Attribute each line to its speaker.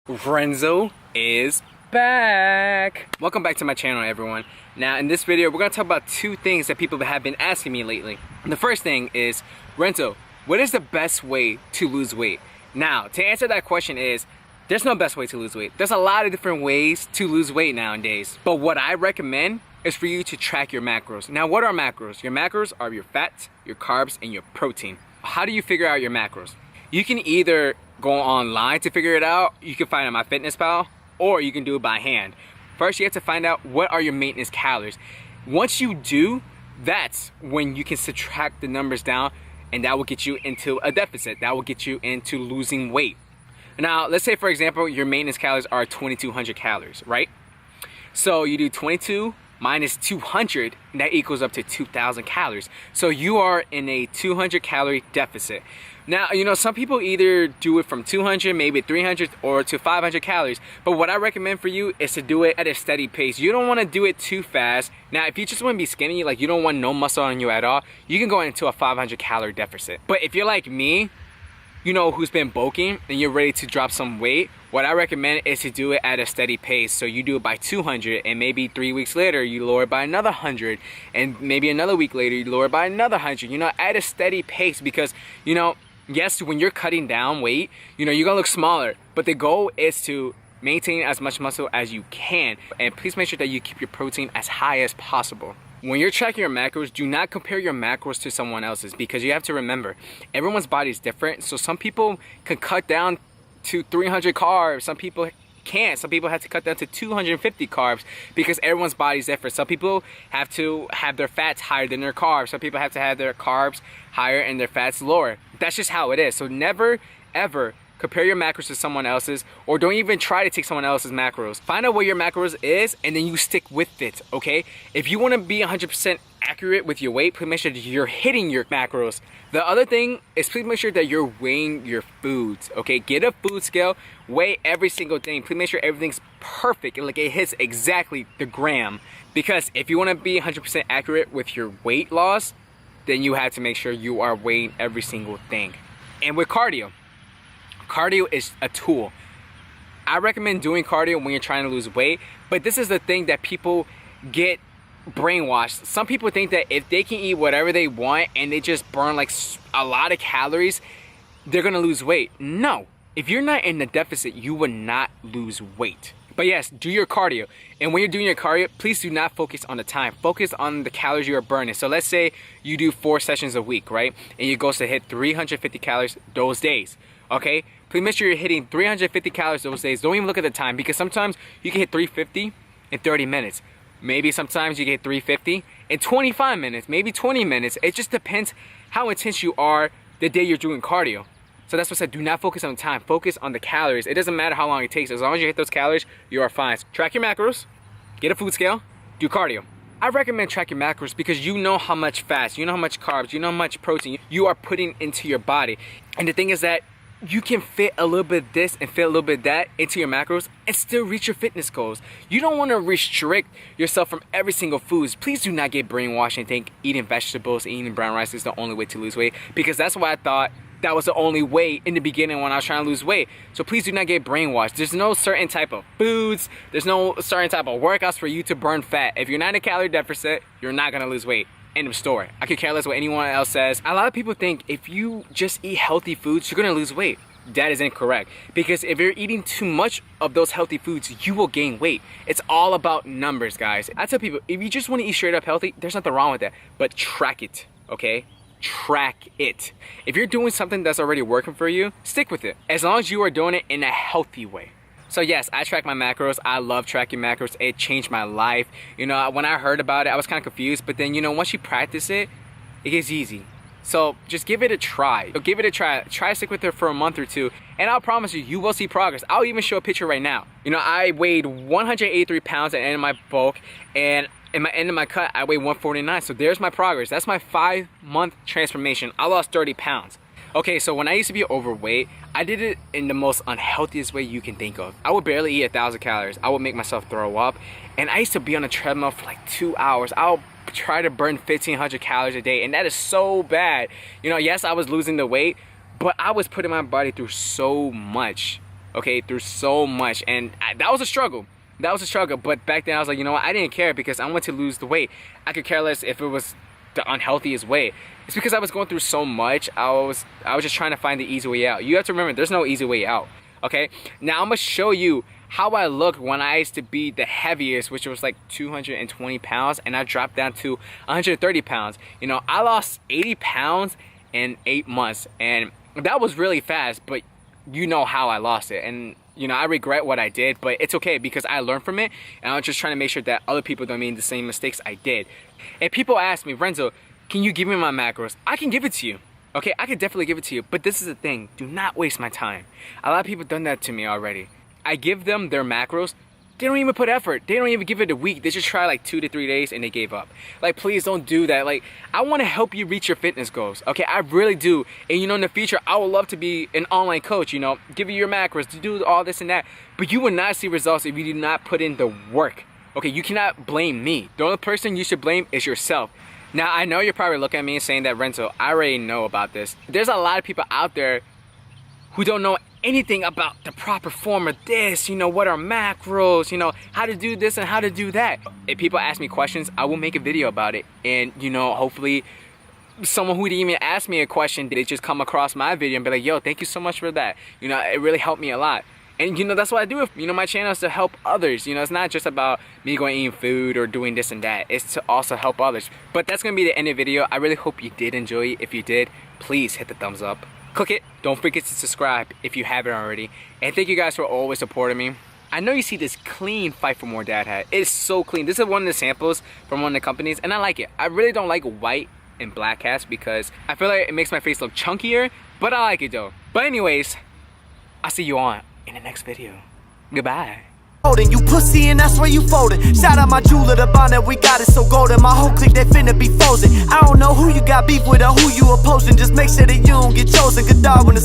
Speaker 1: Renzo is back. Welcome back to my channel, everyone. Now in this video we're going to talk about two things that people have been asking me lately. And the first thing is, Renzo, what is the best way to lose weight? Now to answer that question is, there's no best way to lose weight. There's a lot of different ways to lose weight nowadays, but what I recommend is for you to track your macros. Now what are macros? Your macros are your fats, your carbs, and your protein. How do you figure out your macros? You can either go online to figure it out. You can find it on MyFitnessPal, or you can do it by hand. First, you have to find out what are your maintenance calories. Once you do, that's when you can subtract the numbers down, and that will get you into a deficit. That will get you into losing weight. Now, let's say for example, your maintenance calories are 2,200 calories, right? So you do 22 minus 200, and that equals up to 2,000 calories. So you are in a 200 calorie deficit. Now, you know, some people either do it from 200, maybe 300, or to 500 calories. But what I recommend for you is to do it at a steady pace. You don't want to do it too fast. Now, if you just want to be skinny, like you don't want no muscle on you at all, you can go into a 500 calorie deficit. But if you're like me, you know, who's been bulking and you're ready to drop some weight, what I recommend is to do it at a steady pace. So you do it by 200, and maybe 3 weeks later you lower it by another 100, and maybe another week later you lower it by another 100. You know, at a steady pace, because you know, yes, when you're cutting down weight, you know, you're gonna look smaller, but the goal is to maintain as much muscle as you can. And please make sure that you keep your protein as high as possible. When you're tracking your macros, do not compare your macros to someone else's, because you have to remember, everyone's body is different. So some people can cut down to 300 carbs, some people can't. Some people have to cut down to 250 carbs because everyone's body is different. Some people have to have their fats higher than their carbs. Some people have to have their carbs higher and their fats lower. That's just how it is. So never ever compare your macros to someone else's, or don't even try to take someone else's macros. Find out what your macros is, and then you stick with it, okay? If you want to be 100% accurate with your weight, please make sure that you're hitting your macros. The other thing is, please make sure that you're weighing your foods, okay? Get a food scale, weigh every single thing. Please make sure everything's perfect, like it hits exactly the gram. Because if you want to be 100% accurate with your weight loss, then you have to make sure you are weighing every single thing. And with cardio is a tool. I recommend doing cardio when you're trying to lose weight, but this is the thing that people get brainwashed. Some people think that if they can eat whatever they want and they just burn like a lot of calories, they're gonna lose weight. No, if you're not in the deficit, you will not lose weight. But yes, do your cardio. And when you're doing your cardio, please do not focus on the time. Focus on the calories you are burning. So let's say you do 4 sessions a week, right? And your goal is to hit 350 calories those days, okay? Please make sure you're hitting 350 calories those days. Don't even look at the time, because sometimes you can hit 350 in 30 minutes. Maybe sometimes you get 350 in 25 minutes, maybe 20 minutes. It just depends how intense you are the day you're doing cardio. So that's what I said, do not focus on the time, focus on the calories. It doesn't matter how long it takes. As long as you hit those calories, you are fine. So track your macros, get a food scale, do cardio. I recommend track your macros because you know how much fats, you know how much carbs, you know how much protein you are putting into your body. And the thing is that you can fit a little bit of this and fit a little bit of that into your macros and still reach your fitness goals. You don't want to restrict yourself from every single food. Please do not get brainwashed and think eating vegetables, eating brown rice is the only way to lose weight, because that's why I thought that was the only way in the beginning when I was trying to lose weight. So please do not get brainwashed. There's no certain type of foods, there's no certain type of workouts for you to burn fat. If you're not in a calorie deficit, you're not gonna lose weight. End of story. I could care less what anyone else says. A lot of people think if you just eat healthy foods, you're gonna lose weight. That is incorrect, because if you're eating too much of those healthy foods, you will gain weight. It's all about numbers, guys. I tell people, if you just want to eat straight up healthy, there's nothing wrong with that, but track it, okay? Track it. If you're doing something that's already working for you, stick with it, as long as you are doing it in a healthy way. So yes, I track my macros. I love tracking macros. It changed my life. You know, when I heard about it, I was kind of confused, but then, you know, once you practice it, it gets easy. So just give it a try. Give it a try. Try to stick with it for a month or two, and I'll promise you, you will see progress. I'll even show a picture right now. You know, I weighed 183 pounds at the end of my bulk, and in my end of my cut, I weighed 149. So there's my progress. That's my 5-month transformation. I lost 30 pounds. Okay, so when I used to be overweight, I did it in the most unhealthiest way you can think of. I would barely eat 1,000 calories. I would make myself throw up. And I used to be on a treadmill for like 2 hours. I'll try to burn 1,500 calories a day, and that is so bad. You know, yes, I was losing the weight, but I was putting my body through so much. okay, through so much, and that was a struggle. That was a struggle, but back then I was like, you know what, I didn't care because I wanted to lose the weight. I could care less if it was the unhealthiest way. It's because I was going through so much. I was just trying to find the easy way out. You have to remember, there's no easy way out, okay? Now I'm gonna show you how I looked when I used to be the heaviest, which was like 220 pounds, and I dropped down to 130 pounds. You know, I lost 80 pounds in 8 months, and that was really fast, but you know how I lost it. And you know, I regret what I did, but it's okay because I learned from it, and I'm just trying to make sure that other people don't make the same mistakes I did. And people ask me, Renzo, can you give me my macros? I can give it to you. Okay, I can definitely give it to you, but this is the thing. Do not waste my time. A lot of people have done that to me already. I give them their macros. They don't even put effort. They don't even give it a week. They just try like 2 to 3 days and they gave up. Like, please don't do that. Like, I want to help you reach your fitness goals. Okay, I really do. And you know, in the future, I would love to be an online coach, you know, give you your macros, to do all this and that. But you will not see results if you do not put in the work. Okay, you cannot blame me. The only person you should blame is yourself. Now, I know you're probably looking at me and saying that, Renzo, I already know about this. There's a lot of people out there who don't know anything about the proper form of this, you know, what are macros, you know, how to do this and how to do that. If people ask me questions, I will make a video about it. And, you know, hopefully someone who didn't even ask me a question, they just come across my video and be like, yo, thank you so much for that. You know, it really helped me a lot. And, you know, that's what I do. You know, my channel is to help others. You know, it's not just about me going eating food or doing this and that. It's to also help others. But that's going to be the end of the video. I really hope you did enjoy it. If you did, please hit the thumbs up. Click it. Don't forget to subscribe if you haven't already. And thank you guys for always supporting me. I know you see this clean Fight for More dad hat. It's so clean. This is one of the samples from one of the companies, and I like it. I really don't like white and black hats because I feel like it makes my face look chunkier, but I like it though. But anyways, I'll see you on in the next video. Goodbye.
Speaker 2: You pussy and that's where you folding. Shout out my jeweler, the bond that we got is so golden. My whole clique, they finna be frozen. I don't know who you got beef with or who you opposing. Just make sure that you don't get chosen. Good dog when the